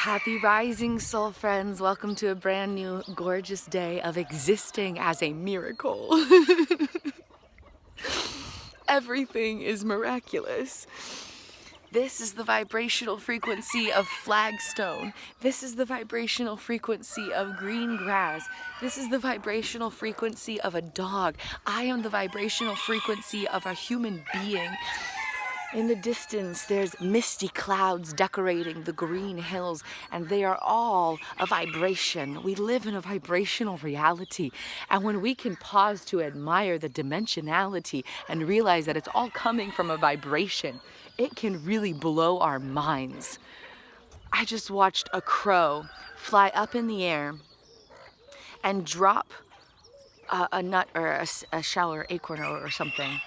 Happy rising, soul friends. Welcome to a brand new gorgeous day of existing as a miracle. Everything is miraculous. This is the vibrational frequency of flagstone. This is the vibrational frequency of green grass. This is the vibrational frequency of a dog. I am the vibrational frequency of a human being. In the distance, there's misty clouds decorating the green hills, and they are all a vibration. We live in a vibrational reality, and when we can pause to admire the dimensionality and realize that it's all coming from a vibration, it can really blow our minds. I just watched a crow fly up in the air and drop a nut or a shell or acorn or something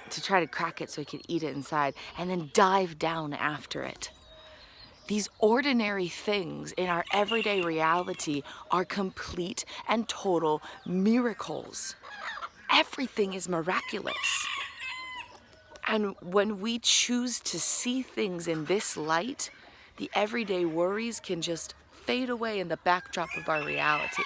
to try to crack it so he could eat it inside, and then dive down after it. These ordinary things in our everyday reality are complete and total miracles. Everything is miraculous. And when we choose to see things in this light, the everyday worries can just fade away in the backdrop of our reality.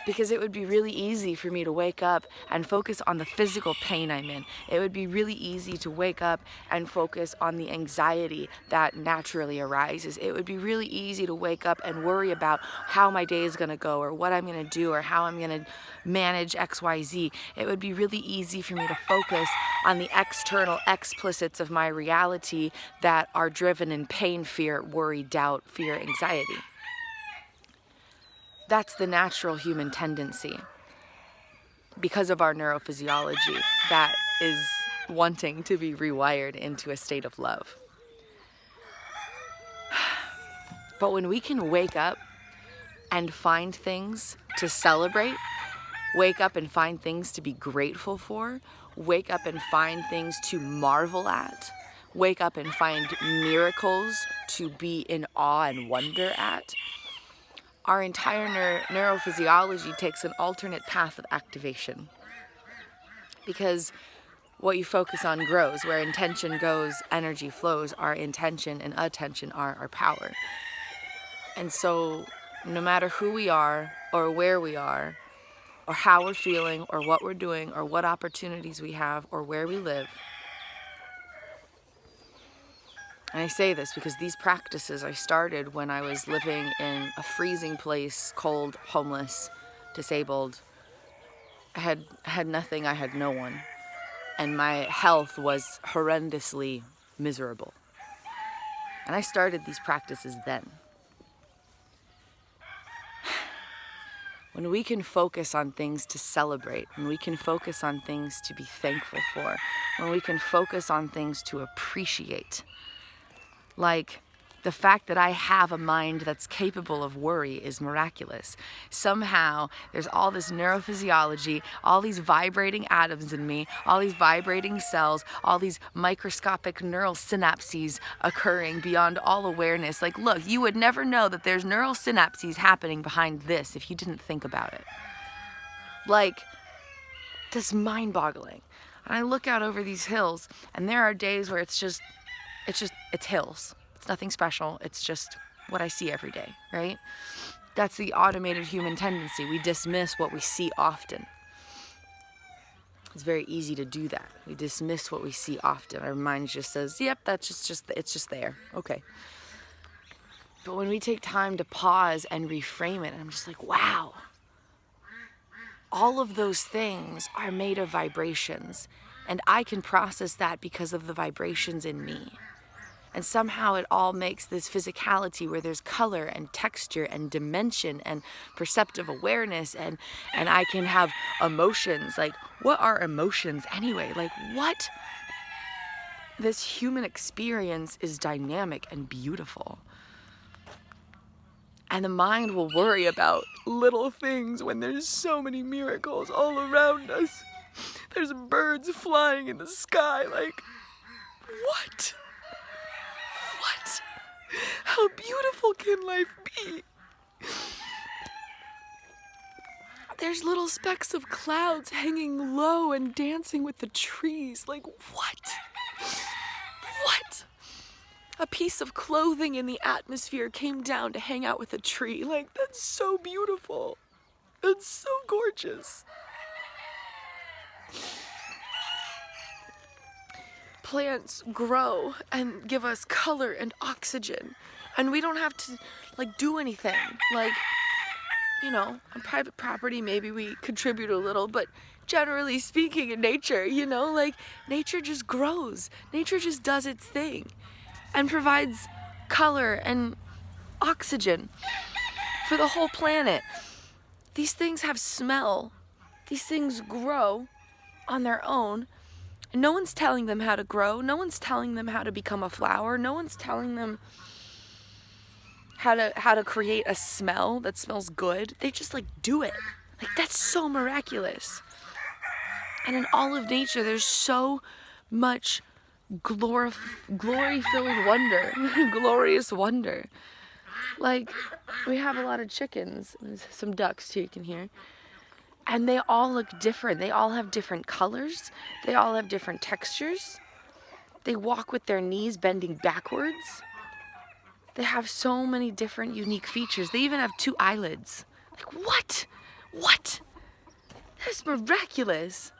Because it would be really easy for me to wake up and focus on the physical pain I'm in. It would be really easy to wake up and focus on the anxiety that naturally arises. It would be really easy to wake up and worry about how my day is gonna go, or what I'm gonna do, or how I'm gonna manage XYZ. It would be really easy for me to focus on the external explicits of my reality that are driven in pain, fear, worry, doubt, fear, anxiety. That's the natural human tendency because of our neurophysiology that is wanting to be rewired into a state of love. But when we can wake up and find things to celebrate, wake up and find things to be grateful for, wake up and find things to marvel at, wake up and find miracles to be in awe and wonder at, our entire neurophysiology takes an alternate path of activation. Because what you focus on grows. Where intention goes, energy flows. Our intention and attention are our power. And so no matter who we are, or where we are, or how we're feeling, or what we're doing, or what opportunities we have, or where we live, and I say this because these practices I started when I was living in a freezing place, cold, homeless, disabled. I had nothing, I had no one. And my health was horrendously miserable. And I started these practices then. When we can focus on things to celebrate, when we can focus on things to be thankful for, when we can focus on things to appreciate, like the fact that I have a mind that's capable of worry is miraculous. Somehow there's all this neurophysiology, all these vibrating atoms in me, all these vibrating cells, all these microscopic neural synapses occurring beyond all awareness. Like, look, you would never know that there's neural synapses happening behind this if you didn't think about it. Like, that's mind-boggling. And I look out over these hills, and there are days where it's hills. It's nothing special. It's just what I see every day, right? That's the automated human tendency. We dismiss what we see often. It's very easy to do that. We dismiss what we see often. Our mind just says, yep, that's it's just there. Okay. But when we take time to pause and reframe it, I'm just like, wow. All of those things are made of vibrations, and I can process that because of the vibrations in me. And somehow it all makes this physicality where there's color and texture and dimension and perceptive awareness, and I can have emotions. Like, what are emotions anyway? Like, what? This human experience is dynamic and beautiful. And the mind will worry about little things when there's so many miracles all around us. There's birds flying in the sky. Like, what? What? How beautiful can life be? There's little specks of clouds hanging low and dancing with the trees. Like, what? What? A piece of clothing in the atmosphere came down to hang out with a tree. Like, that's so beautiful. It's so gorgeous. Plants grow and give us color and oxygen, and we don't have to like do anything. Like, you know, on private property maybe we contribute a little, but generally speaking in nature, you know, like nature just grows. Nature just does its thing and provides color and oxygen for the whole planet. These things have smell. These things grow on their own. No one's telling them how to grow. No one's telling them how to become a flower. No one's telling them how to create a smell that smells good. They just like do it. Like, that's so miraculous. And in all of nature, there's so much glory-filled wonder, glorious wonder. Like, we have a lot of chickens, and some ducks too, you can hear. And they all look different. They all have different colors. They all have different textures. They walk with their knees bending backwards. They have so many different unique features. They even have 2 eyelids. Like, what? What? That's miraculous.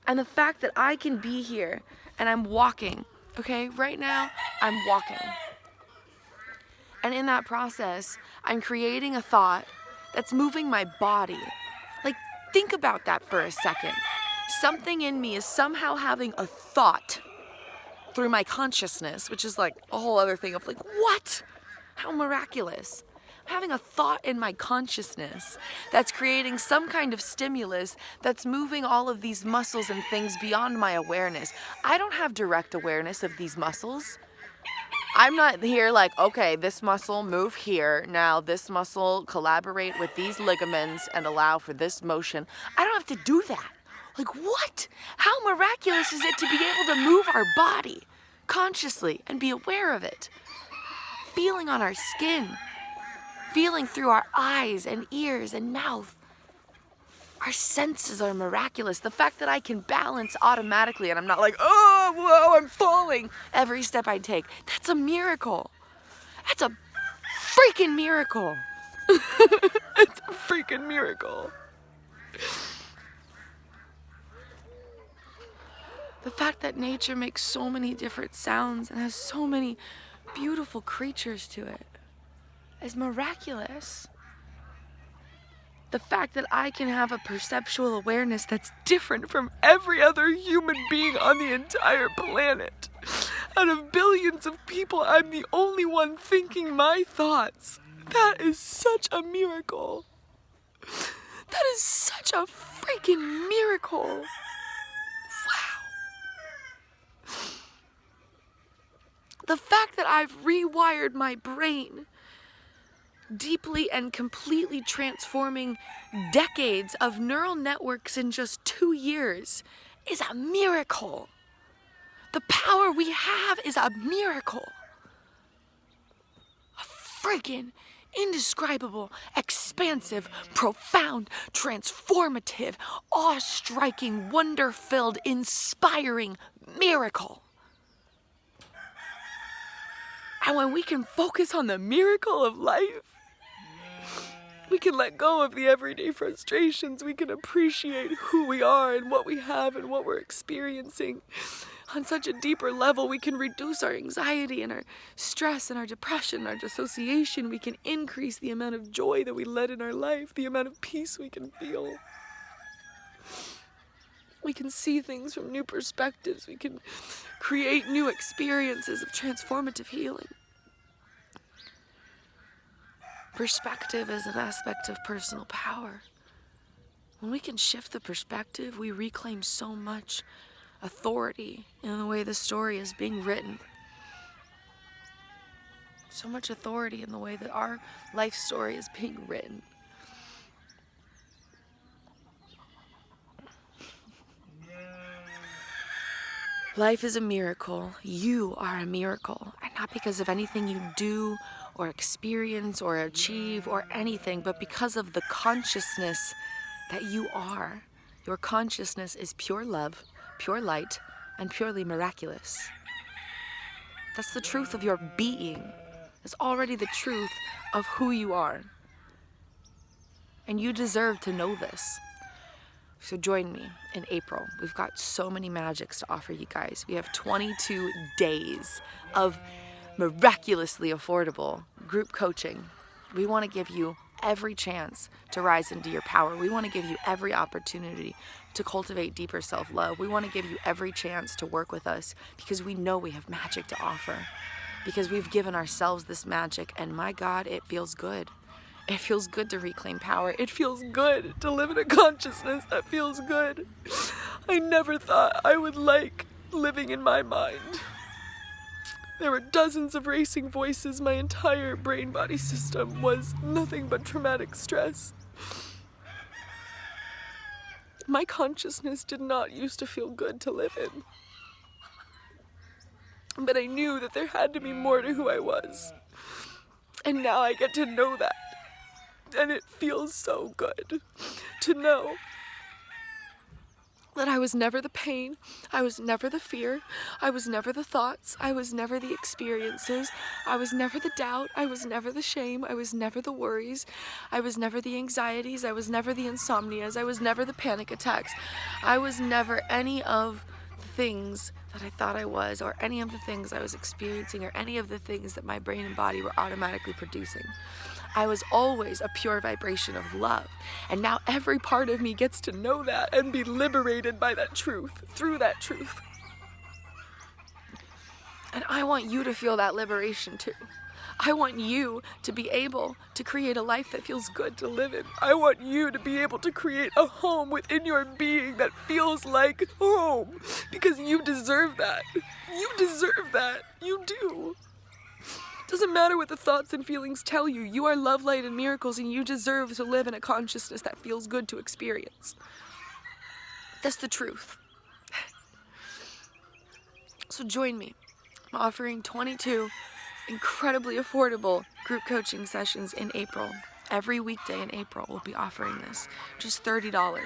And the fact that I can be here and I'm walking, okay? Right now, I'm walking. And in that process, I'm creating a thought that's moving my body. Like, think about that for a second. Something in me is somehow having a thought through my consciousness, which is like a whole other thing of like, what? How miraculous. I'm having a thought in my consciousness that's creating some kind of stimulus that's moving all of these muscles and things beyond my awareness. I don't have direct awareness of these muscles. I'm not here like, okay, this muscle move here. Now this muscle collaborate with these ligaments and allow for this motion. I don't have to do that. Like, what? How miraculous is it to be able to move our body consciously and be aware of it? Feeling on our skin, feeling through our eyes and ears and mouth. Our senses are miraculous. The fact that I can balance automatically and I'm not like, oh, whoa, I'm falling every step I take. That's a miracle. That's a freaking miracle. It's a freaking miracle. The fact that nature makes so many different sounds and has so many beautiful creatures to it is miraculous. The fact that I can have a perceptual awareness that's different from every other human being on the entire planet. Out of billions of people, I'm the only one thinking my thoughts. That is such a miracle. That is such a freaking miracle. Wow. The fact that I've rewired my brain, deeply and completely transforming decades of neural networks in just 2 years, is a miracle. The power we have is a miracle. A friggin' indescribable, expansive, profound, transformative, awe-striking, wonder-filled, inspiring miracle. And when we can focus on the miracle of life, we can let go of the everyday frustrations. We can appreciate who we are and what we have and what we're experiencing. On such a deeper level, we can reduce our anxiety and our stress and our depression, our dissociation. We can increase the amount of joy that we let in our life, the amount of peace we can feel. We can see things from new perspectives. We can create new experiences of transformative healing. Perspective is an aspect of personal power. When we can shift the perspective, we reclaim so much authority in the way the story is being written. So much authority in the way that our life story is being written. Life is a miracle. You are a miracle. And not because of anything you do or experience or achieve or anything, but because of the consciousness that you are. Your consciousness is pure love, pure light, and purely miraculous. That's the truth of your being. It's already the truth of who you are. And you deserve to know this. So join me in April. We've got so many magics to offer you guys. We have 22 days of miraculously affordable group coaching. We want to give you every chance to rise into your power. We want to give you every opportunity to cultivate deeper self-love. We want to give you every chance to work with us because we know we have magic to offer. Because we've given ourselves this magic, and my God, it feels good. It feels good to reclaim power. It feels good to live in a consciousness that feels good. I never thought I would like living in my mind. There were dozens of racing voices. My entire brain-body system was nothing but traumatic stress. My consciousness did not used to feel good to live in. But I knew that there had to be more to who I was. And now I get to know that. And it feels so good to know that I was never the pain, I was never the fear, I was never the thoughts, I was never the experiences, I was never the doubt, I was never the shame, I was never the worries, I was never the anxieties, I was never the insomnias, I was never the panic attacks, I was never any of the things that I thought I was, or any of the things I was experiencing, or any of the things that my brain and body were automatically producing. I was always a pure vibration of love. And now every part of me gets to know that and be liberated by that truth, through that truth. And I want you to feel that liberation too. I want you to be able to create a life that feels good to live in. I want you to be able to create a home within your being that feels like home. Because you deserve that. You deserve that. You do. Doesn't matter what the thoughts and feelings tell you. You are love, light, and miracles, and you deserve to live in a consciousness that feels good to experience. That's the truth. So join me. I'm offering 22 incredibly affordable group coaching sessions in April. Every weekday in April we'll be offering this. Just $30.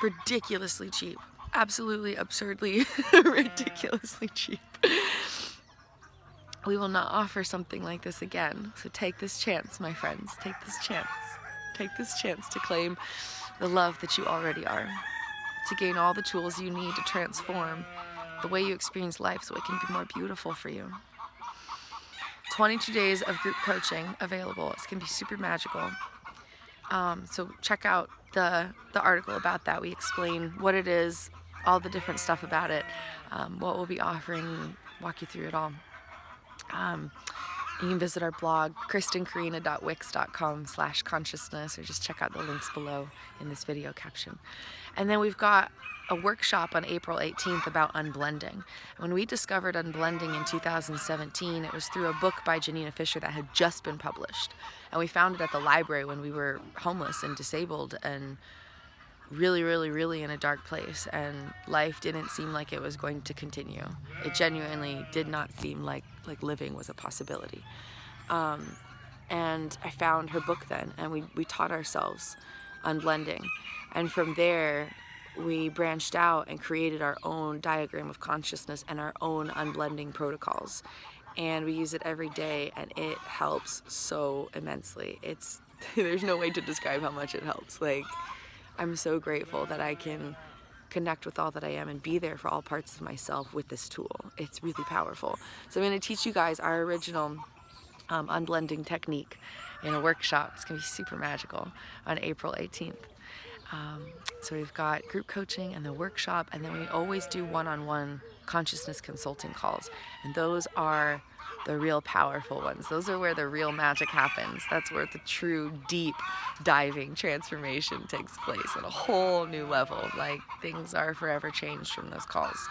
Ridiculously cheap. Absolutely, absurdly, ridiculously cheap. We will not offer something like this again. So take this chance, my friends. Take this chance. Take this chance to claim the love that you already are. To gain all the tools you need to transform the way you experience life so it can be more beautiful for you. 22 days of group coaching available. It's going to be super magical. So check out the article about that. We explain what it is, all the different stuff about it, what we'll be offering, walk you through it all. You can visit our blog, kristinkarina.wix.com/consciousness, or just check out the links below in this video caption. And then we've got a workshop on April 18th about unblending. When we discovered unblending in 2017, it was through a book by Janina Fisher that had just been published. And we found it at the library when we were homeless and disabled and really in a dark place, and life didn't seem like it was going to continue. It genuinely did not seem like living was a possibility. And I found her book then, and we taught ourselves unblending. And from there, we branched out and created our own diagram of consciousness and our own unblending protocols. And we use it every day, and it helps so immensely. There's no way to describe how much it helps. I'm so grateful that I can connect with all that I am and be there for all parts of myself with this tool. It's really powerful. So I'm going to teach you guys our original unblending technique in a workshop. It's going to be super magical on April 18th. So we've got group coaching and the workshop, and then we always do one-on-one consciousness consulting calls. And those are the real powerful ones. Those are where the real magic happens. That's where the true deep diving transformation takes place at a whole new level. Things are forever changed from those calls.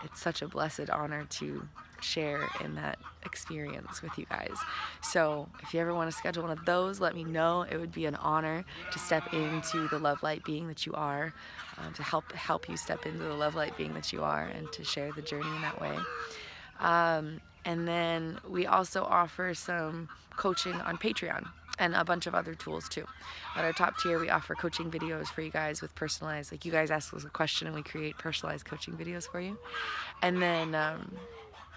It's such a blessed honor to share in that experience with you guys. So if you ever want to schedule one of those, let me know. It would be an honor to step into the love light being that you are, to help you step into the love light being that you are, and to share the journey in that way. And then we also offer some coaching on Patreon and a bunch of other tools too. At our top tier, we offer coaching videos for you guys with personalized, you guys ask us a question and we create personalized coaching videos for you. And then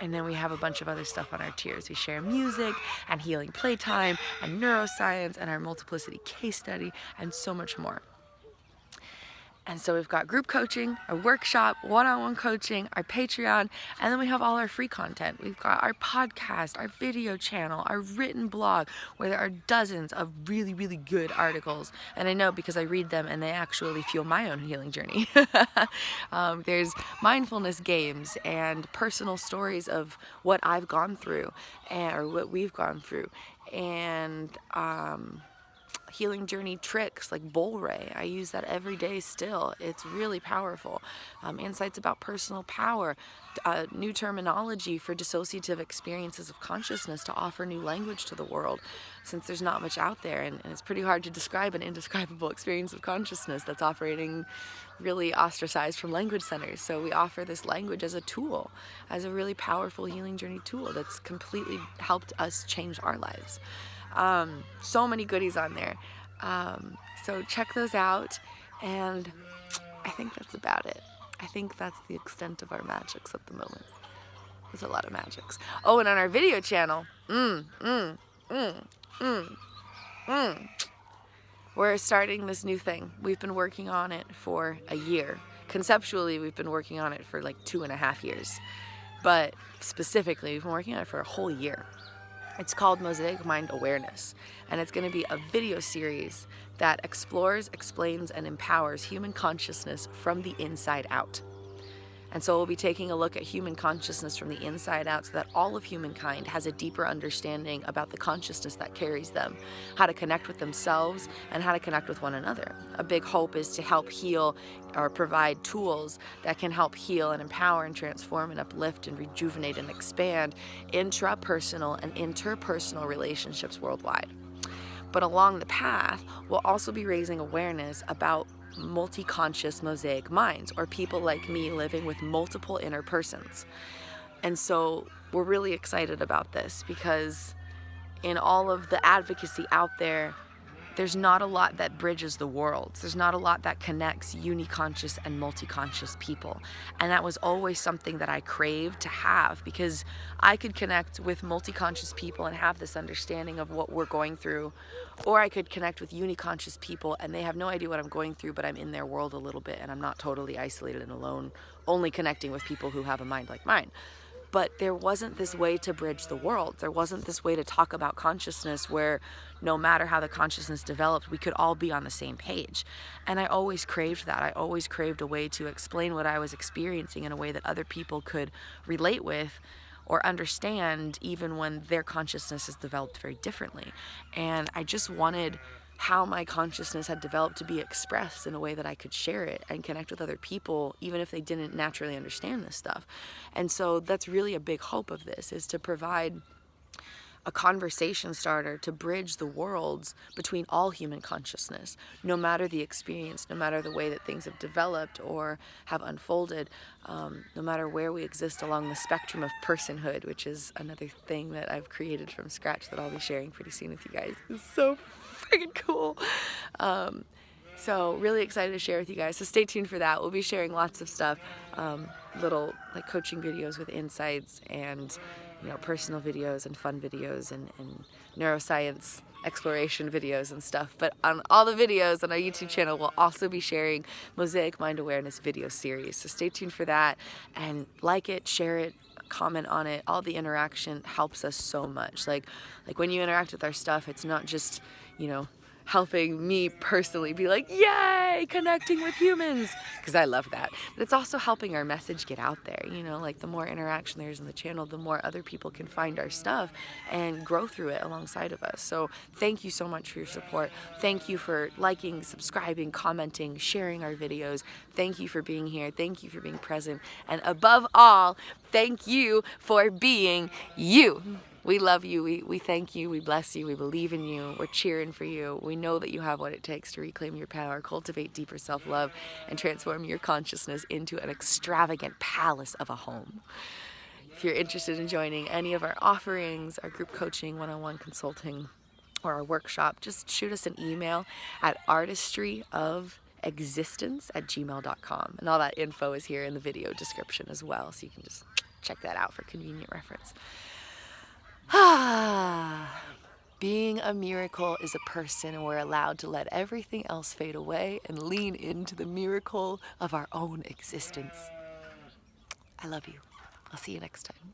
And then we have a bunch of other stuff on our tiers. We share music and healing playtime and neuroscience and our multiplicity case study and so much more. And so we've got group coaching, our workshop, one-on-one coaching, our Patreon, and then we have all our free content. We've got our podcast, our video channel, our written blog, where there are dozens of really, really good articles. And I know because I read them and they actually fuel my own healing journey. There's mindfulness games and personal stories of what I've gone through or what we've gone through. And healing journey tricks like bull ray. I use that every day still. It's really powerful. Insights about personal power, new terminology for dissociative experiences of consciousness to offer new language to the world, since there's not much out there, and it's pretty hard to describe an indescribable experience of consciousness that's operating really ostracized from language centers. So we offer this language as a tool, as a really powerful healing journey tool that's completely helped us change our lives. So many goodies on there. So check those out, and I think that's about it. I think that's the extent of our magics at the moment. There's a lot of magics. Oh, and on our video channel, we're starting this new thing. We've been working on it for a year. Conceptually, we've been working on it for like 2.5 years. But specifically, we've been working on it for a whole year. It's called Mosaic Mind Awareness, and it's going to be a video series that explores, explains, and empowers human consciousness from the inside out. And so we'll be taking a look at human consciousness from the inside out so that all of humankind has a deeper understanding about the consciousness that carries them, how to connect with themselves, and how to connect with one another. A big hope is to help heal or provide tools that can help heal and empower and transform and uplift and rejuvenate and expand intrapersonal and interpersonal relationships worldwide. But along the path, we'll also be raising awareness about multi-conscious mosaic minds, or people like me living with multiple inner persons. And so we're really excited about this because in all of the advocacy out there, there's not a lot that bridges the worlds. There's not a lot that connects uniconscious and multi-conscious people. And that was always something that I craved to have, because I could connect with multi-conscious people and have this understanding of what we're going through, or I could connect with uniconscious people and they have no idea what I'm going through, but I'm in their world a little bit and I'm not totally isolated and alone, only connecting with people who have a mind like mine. But there wasn't this way to bridge the world. There wasn't this way to talk about consciousness where no matter how the consciousness developed, we could all be on the same page. And I always craved that. I always craved a way to explain what I was experiencing in a way that other people could relate with or understand, even when their consciousness is developed very differently. And I just wanted how my consciousness had developed to be expressed in a way that I could share it and connect with other people, even if they didn't naturally understand this stuff. And so that's really a big hope of this, is to provide a conversation starter to bridge the worlds between all human consciousness, no matter the experience, no matter the way that things have developed or have unfolded, no matter where we exist along the spectrum of personhood, which is another thing that I've created from scratch that I'll be sharing pretty soon with you guys. It's so freaking cool. So really excited to share with you guys. So stay tuned for that. We'll be sharing lots of stuff, little like coaching videos with insights and personal videos and fun videos and neuroscience exploration videos and stuff. But on all the videos on our YouTube channel, we'll also be sharing Mosaic Mind Awareness video series. So stay tuned for that and like it, share it, comment on it. All the interaction helps us so much. Like when you interact with our stuff, it's not just, helping me personally be like, yay, connecting with humans, because I love that. But it's also helping our message get out there, like the more interaction there is in the channel, the more other people can find our stuff and grow through it alongside of us. So thank you so much for your support. Thank you for liking, subscribing, commenting, sharing our videos. Thank you for being here. Thank you for being present. And above all, thank you for being you. We love you, we thank you, we bless you, we believe in you, we're cheering for you. We know that you have what it takes to reclaim your power, cultivate deeper self-love, and transform your consciousness into an extravagant palace of a home. If you're interested in joining any of our offerings, our group coaching, one-on-one consulting, or our workshop, just shoot us an email at artistryofexistence@gmail.com. And all that info is here in the video description as well, so you can just check that out for convenient reference. Ah. Being a miracle is a person, and we're allowed to let everything else fade away and lean into the miracle of our own existence. I love you. I'll see you next time.